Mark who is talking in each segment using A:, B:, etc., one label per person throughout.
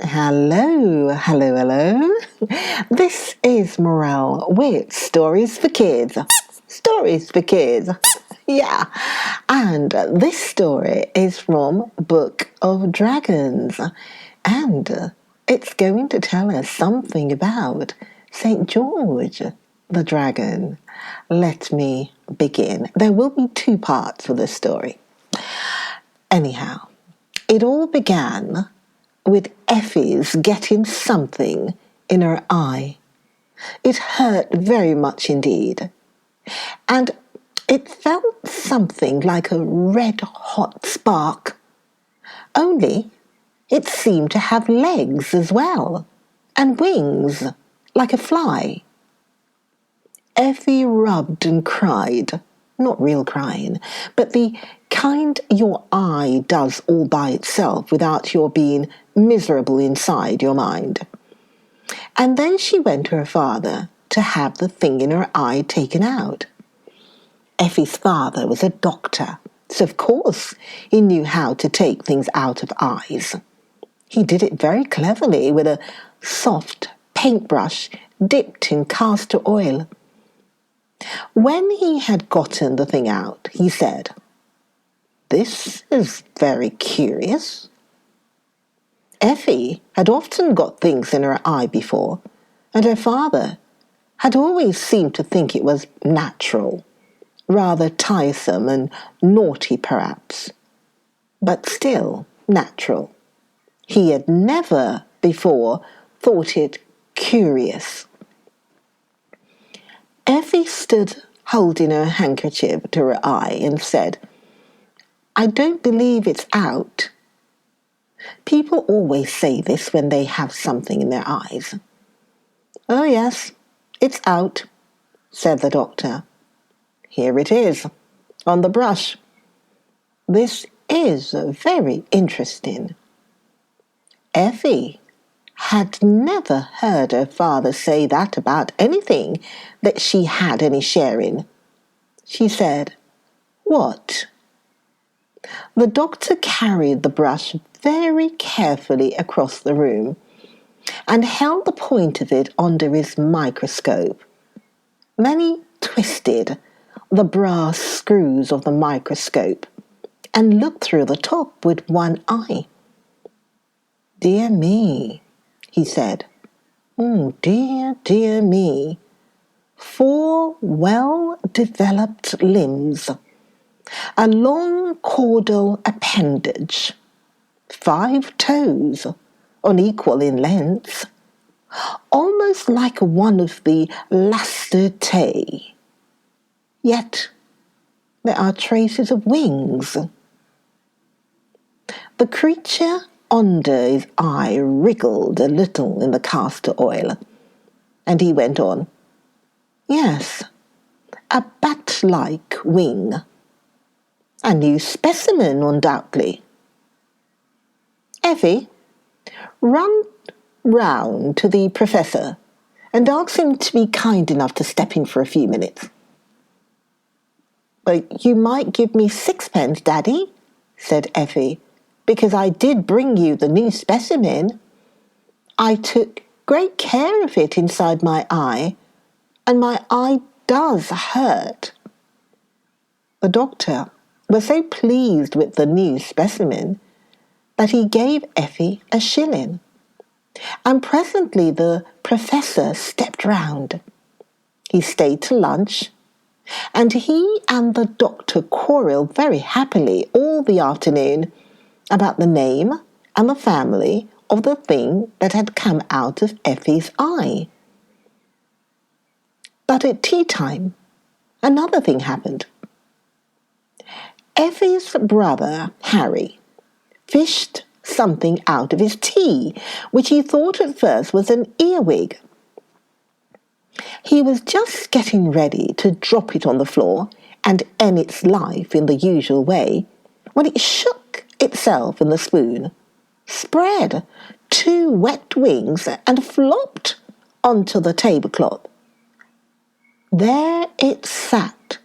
A: Hello, hello, hello. This is Morel with Stories for Kids. Stories for Kids. Yeah. And this story is from Book of Dragons. And it's going to tell us something about St. George the Dragon. Let me begin. There will be two parts for this story. Anyhow, it all began with Effie's getting something in her eye. It hurt very much indeed, and it felt something like a red-hot spark, only it seemed to have legs as well, and wings, like a fly. Effie rubbed and cried, not real crying, but the kind your eye does all by itself without your being miserable inside your mind. And then she went to her father to have the thing in her eye taken out. Effie's father was a doctor, so of course he knew how to take things out of eyes. He did it very cleverly with a soft paintbrush dipped in castor oil. When he had gotten the thing out, he said, "This is very curious." Effie had often got things in her eye before, and her father had always seemed to think it was natural, rather tiresome and naughty perhaps, but still natural. He had never before thought it curious. Effie stood holding her handkerchief to her eye and said, "I don't believe it's out." People always say this when they have something in their eyes. "Oh yes, it's out," said the doctor. "Here it is, on the brush. This is very interesting." Effie had never heard her father say that about anything that she had any share in. She said, "What?" The doctor carried the brush very carefully across the room and held the point of it under his microscope. Then he twisted the brass screws of the microscope and looked through the top with one eye. "Dear me," he said. Dear, dear me. 4 well-developed limbs, a long caudal appendage, 5 toes, unequal in length, almost like one of the Lacertae. Yet there are traces of wings. The creature under his eye wriggled a little in the castor oil, and he went on, "Yes, a bat-like wing. A new specimen, undoubtedly. Effie, run round to the professor and ask him to be kind enough to step in for a few minutes." "But you might give me 6pence, Daddy," said Effie, "because I did bring you the new specimen. I took great care of it inside my eye, and my eye does hurt." The doctor was so pleased with the new specimen that he gave Effie a shilling, and presently the professor stepped round. He stayed to lunch, and he and the doctor quarrelled very happily all the afternoon about the name and the family of the thing that had come out of Effie's eye. But at tea time, another thing happened. Effie's brother, Harry, fished something out of his tea, which he thought at first was an earwig. He was just getting ready to drop it on the floor and end its life in the usual way, when it shook itself in the spoon, spread 2 wet wings, and flopped onto the tablecloth. There it sat,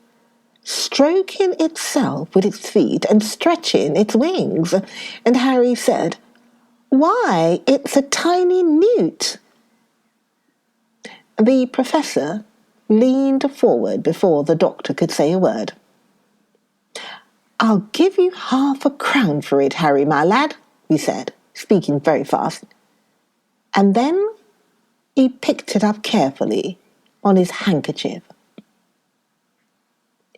A: stroking itself with its feet and stretching its wings, and Harry said, Why, it's a tiny newt. The professor leaned forward before the doctor could say a word. I'll give you £0.50 for it, Harry, my lad, he said, speaking very fast. And then he picked it up carefully on his handkerchief.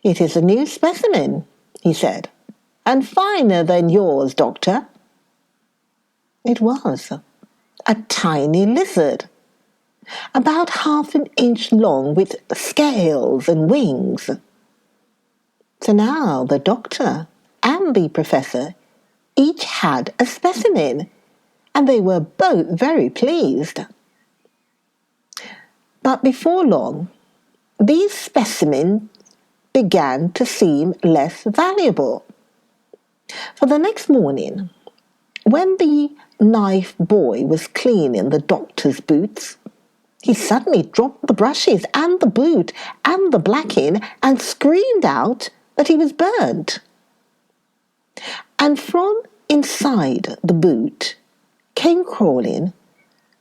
A: It is a new specimen, he said, and finer than yours, Doctor. It was a tiny lizard, about 1/2 inch long with scales and wings. So now the doctor and the professor each had a specimen, and they were both very pleased. But before long, these specimens began to seem less valuable. For the next morning, when the knife boy was cleaning the doctor's boots, he suddenly dropped the brushes and the boot and the blacking and screamed out that he was burnt. And from inside the boot came crawling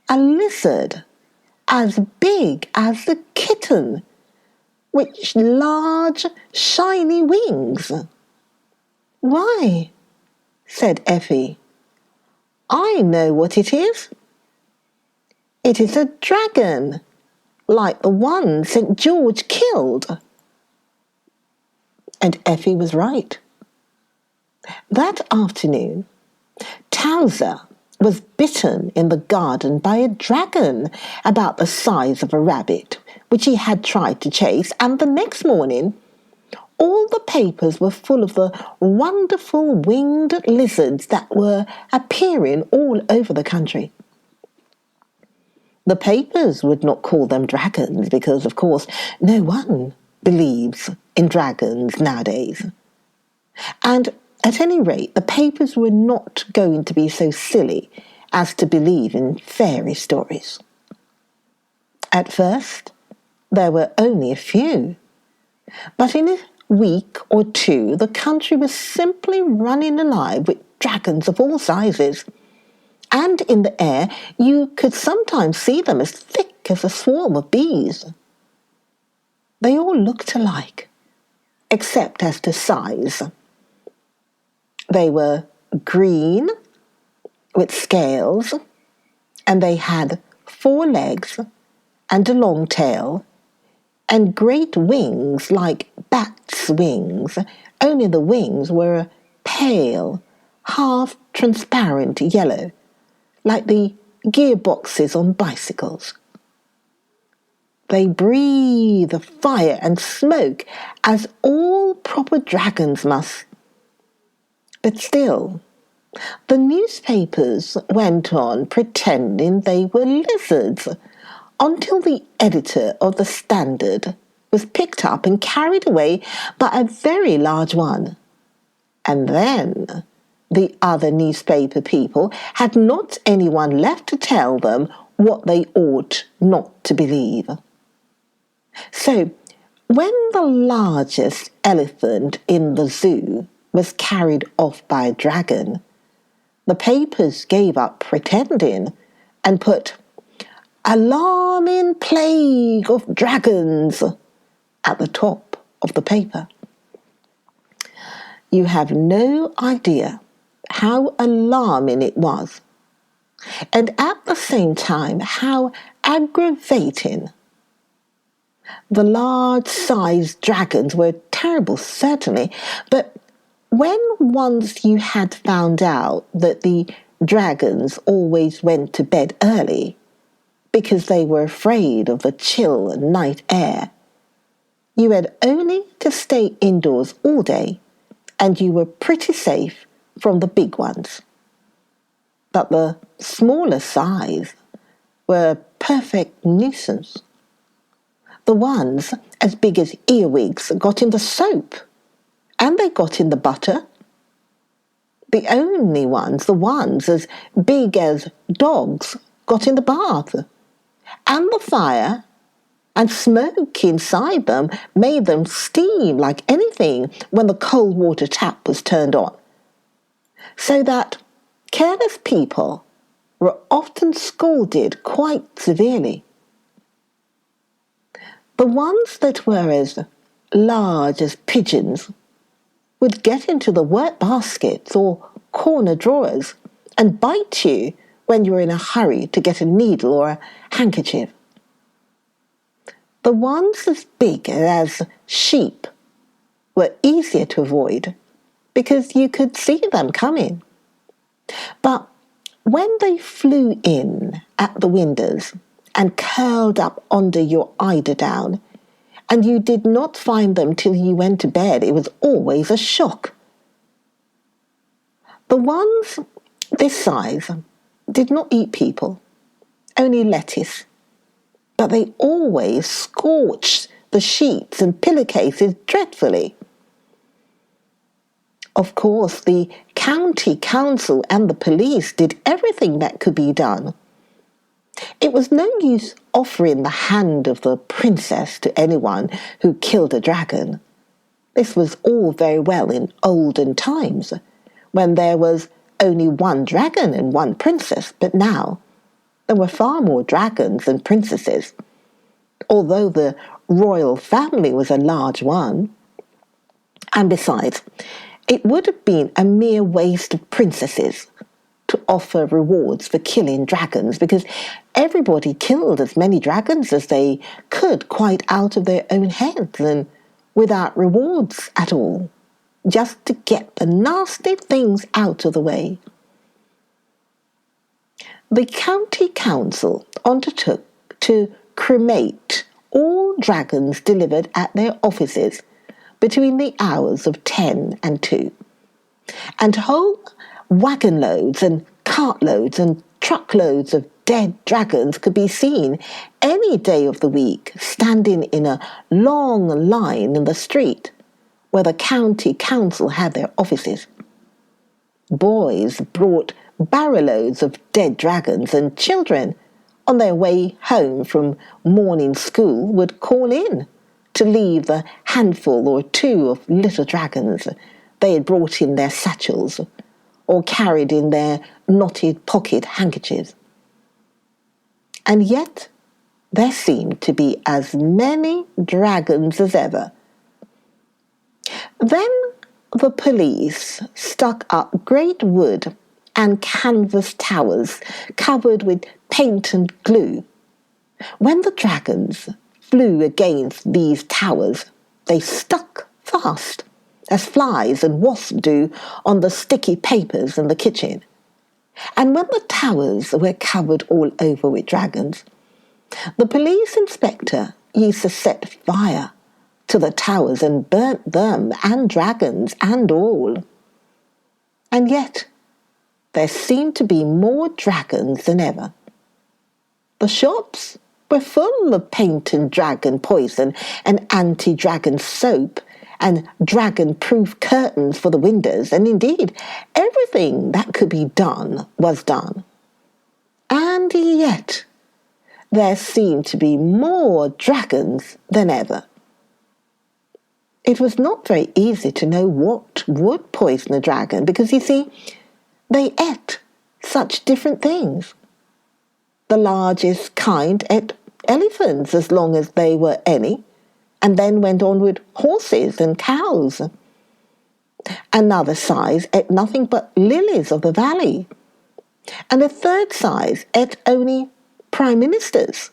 A: a lizard as big as the kitten, with large shiny wings. Why, said Effie, I know what it is. It is a dragon, like the one St. George killed. And Effie was right. That afternoon, Towser was bitten in the garden by a dragon about the size of a rabbit, which he had tried to chase, and the next morning all the papers were full of the wonderful winged lizards that were appearing all over the country. The papers would not call them dragons because, of course, no one believes in dragons nowadays. And at any rate, the papers were not going to be so silly as to believe in fairy stories. At first, there were only a few, but in a week or two, the country was simply running alive with dragons of all sizes. And in the air, you could sometimes see them as thick as a swarm of bees. They all looked alike, except as to size. They were green, with scales, and they had 4 legs and a long tail, and great wings like bats' wings, only the wings were a pale, half-transparent yellow, like the gearboxes on bicycles. They breathe fire and smoke, as all proper dragons must. But still, the newspapers went on pretending they were lizards, until the editor of the Standard was picked up and carried away by a very large one. And then the other newspaper people had not anyone left to tell them what they ought not to believe. So, when the largest elephant in the zoo was carried off by a dragon, the papers gave up pretending and put "Alarming plague of dragons" at the top of the paper. You have no idea how alarming it was, and at the same time how aggravating. The large-sized dragons were terrible, certainly, but when once you had found out that the dragons always went to bed early because they were afraid of the chill night air, you had only to stay indoors all day, and you were pretty safe from the big ones. But the smaller size were a perfect nuisance. The ones as big as earwigs got in the soap, and they got in the butter. The only ones, the ones as big as dogs, got in the bath, and the fire and smoke inside them made them steam like anything when the cold water tap was turned on. So that careless people were often scolded quite severely. The ones that were as large as pigeons would get into the work baskets or corner drawers and bite you when you were in a hurry to get a needle or a handkerchief. The ones as big as sheep were easier to avoid because you could see them coming. But when they flew in at the windows and curled up under your eiderdown, and you did not find them till you went to bed, it was always a shock. The ones this size did not eat people, only lettuce, but they always scorched the sheets and pillowcases dreadfully. Of course, the county council and the police did everything that could be done. It was no use offering the hand of the princess to anyone who killed a dragon. This was all very well in olden times, when there was only one dragon and one princess, but now there were far more dragons than princesses, although the royal family was a large one. And besides, it would have been a mere waste of princesses to offer rewards for killing dragons, because everybody killed as many dragons as they could quite out of their own heads and without rewards at all, just to get the nasty things out of the way. The county council undertook to cremate all dragons delivered at their offices between the hours of 10 and 2. And whole wagon loads and cartloads and truckloads of dead dragons could be seen any day of the week standing in a long line in the street where the county council had their offices. Boys brought barrowloads of dead dragons, and children on their way home from morning school would call in to leave the handful or two of little dragons they had brought in their satchels or carried in their knotted pocket handkerchiefs. And yet there seemed to be as many dragons as ever. Then the police stuck up great wood and canvas towers covered with paint and glue. When the dragons flew against these towers, they stuck fast, as flies and wasps do on the sticky papers in the kitchen. And when the towers were covered all over with dragons, the police inspector used to set fire to the towers and burnt them and dragons and all. And yet there seemed to be more dragons than ever. The shops were full of paint and dragon poison and anti-dragon soap and dragon-proof curtains for the windows, and indeed everything that could be done was done. And yet there seemed to be more dragons than ever. It was not very easy to know what would poison a dragon, because, you see, they ate such different things. The largest kind ate elephants as long as they were any, and then went on with horses and cows. Another size ate nothing but lilies of the valley. And a third size ate only prime ministers,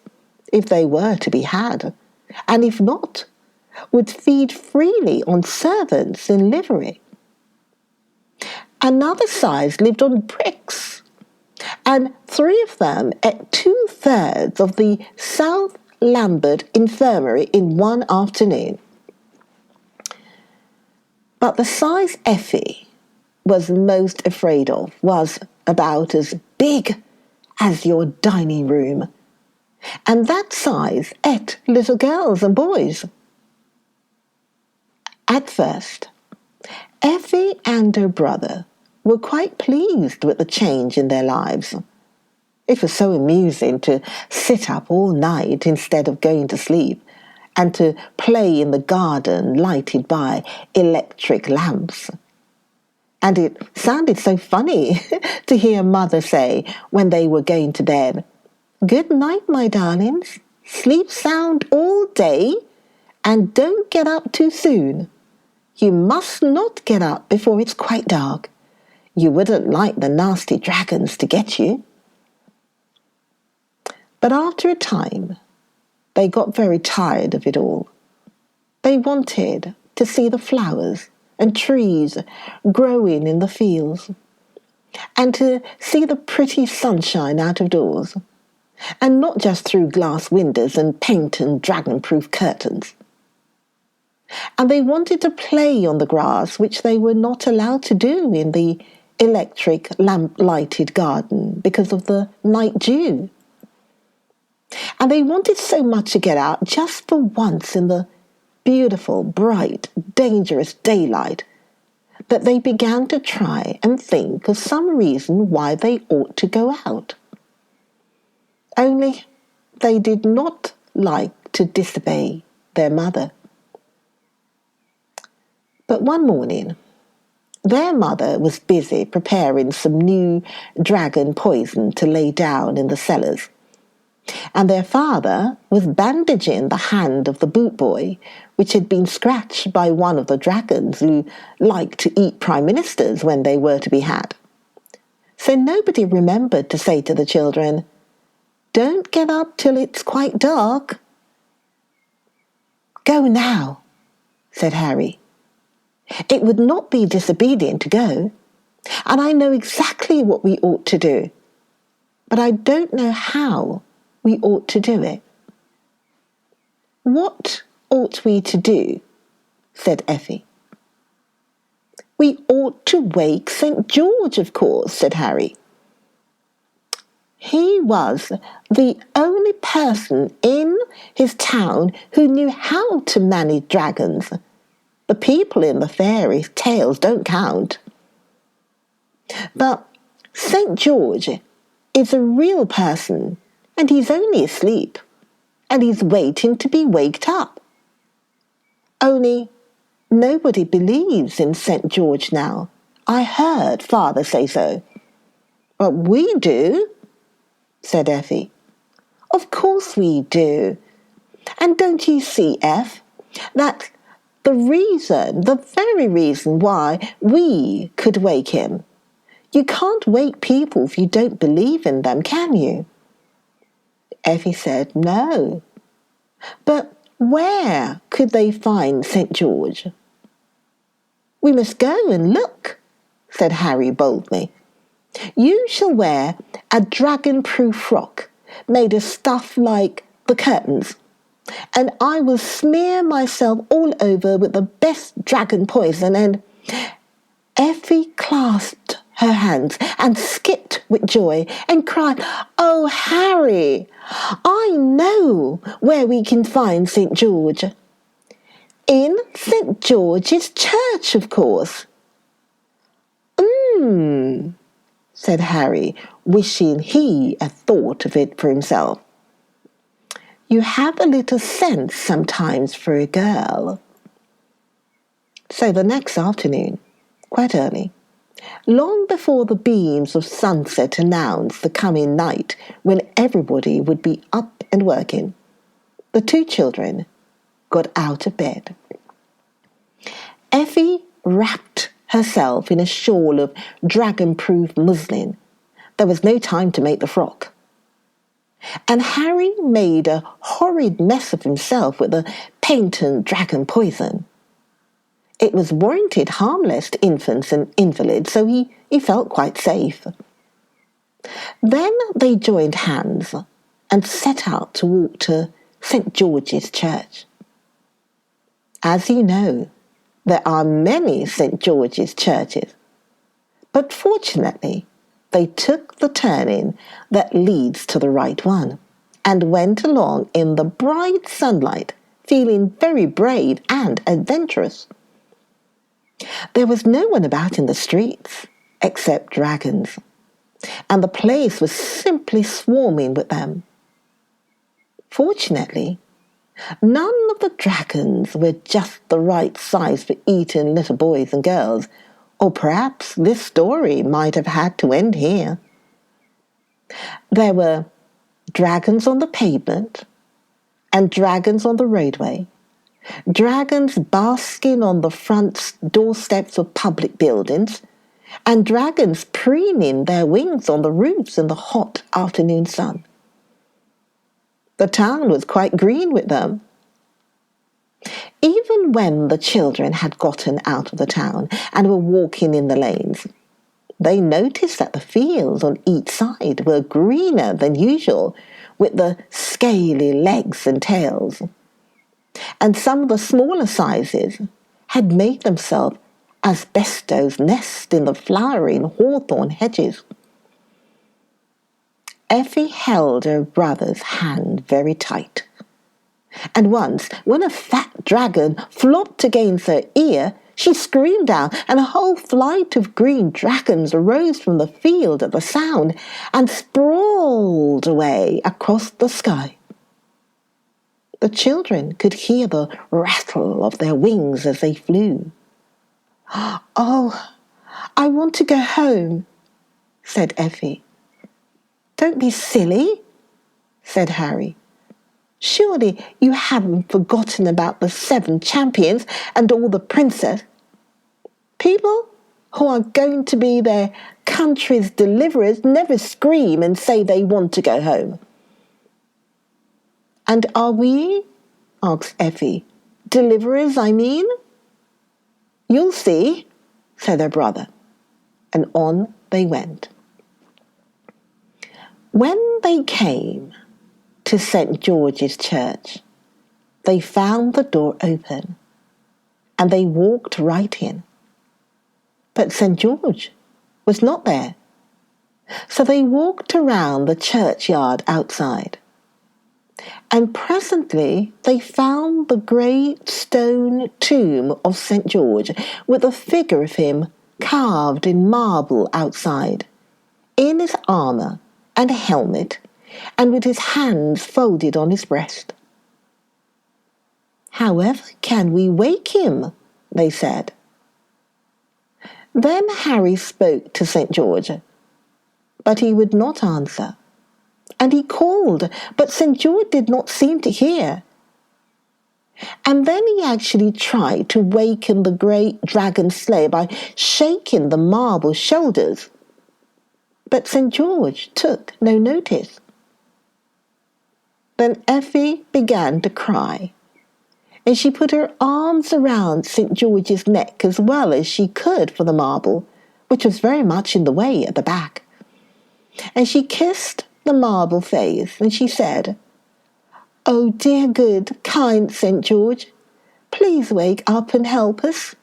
A: if they were to be had, and if not, would feed freely on servants in livery. Another size lived on bricks, and 3 of them ate 2/3 of the South Lambert Infirmary in one afternoon. But the size Effie was most afraid of was about as big as your dining room, and that size ate little girls and boys. At first, Effie and her brother were quite pleased with the change in their lives. It was so amusing to sit up all night instead of going to sleep, and to play in the garden lighted by electric lamps. And it sounded so funny to hear Mother say when they were going to bed, "Good night, my darlings. Sleep sound all day and don't get up too soon. You must not get up before it's quite dark. You wouldn't like the nasty dragons to get you." But after a time, they got very tired of it all. They wanted to see the flowers and trees growing in the fields, and to see the pretty sunshine out of doors, and not just through glass windows and paint and dragon-proof curtains. And they wanted to play on the grass, which they were not allowed to do in the electric lamp-lighted garden because of the night dew. And they wanted so much to get out just for once in the beautiful, bright, dangerous daylight that they began to try and think of some reason why they ought to go out. Only they did not like to disobey their mother. But one morning, their mother was busy preparing some new dragon poison to lay down in the cellars, and their father was bandaging the hand of the boot boy, which had been scratched by one of the dragons who liked to eat prime ministers when they were to be had. So nobody remembered to say to the children, "Don't get up till it's quite dark." "Go now," said Harry. "It would not be disobedient to go, and I know exactly what we ought to do, but I don't know how we ought to do it." "What ought we to do?" said Effie. "We ought to wake St. George, of course," said Harry. "He was the only person in his town who knew how to manage dragons. The people in the fairy tales don't count." "But St. George is a real person, and he's only asleep, and he's waiting to be waked up. Only nobody believes in St. George now. I heard Father say so." "But we do," said Effie. "Of course we do. And don't you see, Eff, that the very reason why we could wake him. You can't wake people if you don't believe in them, can you?" Effie said no. But where could they find St. George? "We must go and look," said Harry boldly. "You shall wear a dragon-proof frock made of stuff like the curtains, and I will smear myself all over with the best dragon poison, and—" Effie clasped her hands and skipped with joy and cried, "Oh, Harry, I know where we can find St. George. In St. George's church, of course." Said Harry, wishing he had thought of it for himself. "You have a little sense sometimes for a girl." So the next afternoon, quite early, long before the beams of sunset announced the coming night when everybody would be up and working, the two children got out of bed. Effie wrapped herself in a shawl of dragon-proof muslin. There was no time to make the frock. And Harry made a horrid mess of himself with the paint and dragon poison. It was warranted harmless to infants and invalids, so he felt quite safe. Then they joined hands and set out to walk to St. George's Church. As you know, there are many St. George's churches, but fortunately they took the turning that leads to the right one and went along in the bright sunlight, feeling very brave and adventurous. There was no one about in the streets except dragons, and the place was simply swarming with them. Fortunately, none of the dragons were just the right size for eating little boys and girls, Or perhaps this story might have had to end here. There were dragons on the pavement and dragons on the roadway, dragons basking on the front doorsteps of public buildings, and dragons preening their wings on the roofs in the hot afternoon sun. The town was quite green with them. Even when the children had gotten out of the town and were walking in the lanes, they noticed that the fields on each side were greener than usual, with the scaly legs and tails. And some of the smaller sizes had made themselves asbestos nests in the flowering hawthorn hedges. Effie held her brother's hand very tight. And once, when a fat dragon flopped against her ear, she screamed out, and a whole flight of green dragons arose from the field at the sound and sprawled away across the sky. The children could hear the rattle of their wings as they flew. "Oh, I want to go home," said Effie. "Don't be silly," said Harry. "Surely you haven't forgotten about the 7 champions and all the princess. People who are going to be their country's deliverers never scream and say they want to go home." "And are we?" asked Effie. "Deliverers, I mean?" "You'll see," said her brother, and on they went. When they came to St. George's Church, they found the door open, and they walked right in. But St. George was not there, so they walked around the churchyard outside, and presently they found the great stone tomb of St. George, with a figure of him carved in marble outside, in his armour and helmet, and with his hands folded on his breast. "However can we wake him?" they said. Then Harry spoke to St. George, but he would not answer, and he called, but St. George did not seem to hear. And then he actually tried to waken the great dragon slayer by shaking the marble shoulders, but St. George took no notice. Then Effie began to cry, and she put her arms around St. George's neck as well as she could for the marble, which was very much in the way at the back. And she kissed the marble face, and she said, "Oh, dear, good, kind St. George, please wake up and help us."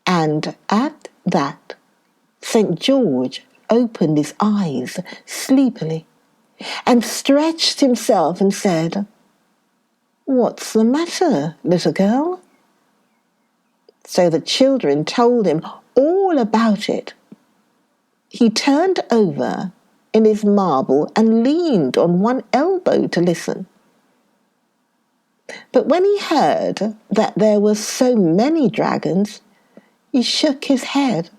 A: And at that, St. George opened his eyes sleepily and stretched himself and said, "What's the matter, little girl?" So the children told him all about it. He turned over in his marble and leaned on one elbow to listen. But when he heard that there were so many dragons, he shook his head.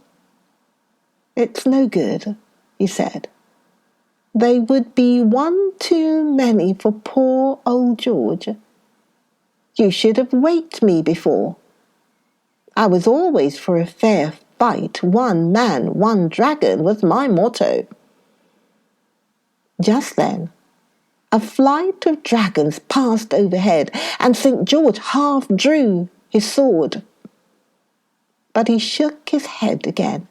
A: "It's no good," he said. "They would be one too many for poor old George. You should have waked me before. I was always for a fair fight. One man, one dragon was my motto." Just then, a flight of dragons passed overhead, and St. George half drew his sword. But he shook his head again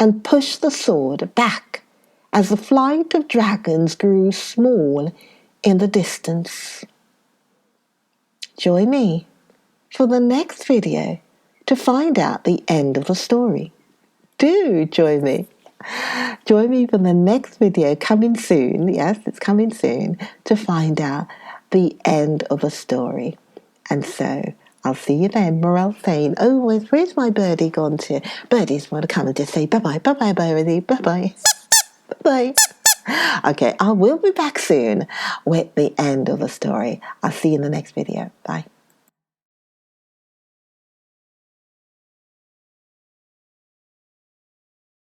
A: and pushed the sword back as the flight of dragons grew small in the distance. Join me for the next video to find out the end of the story. Do join me. Join me for the next video coming soon. Yes, it's coming soon, to find out the end of the story. And so I'll see you then. Morel saying, "Oh, where's my birdie gone to?" Birdies want to come and just say bye-bye, bye-bye, birdie, bye-bye, bye-bye. Okay, I will be back soon with the end of the story. I'll see you in the next video. Bye.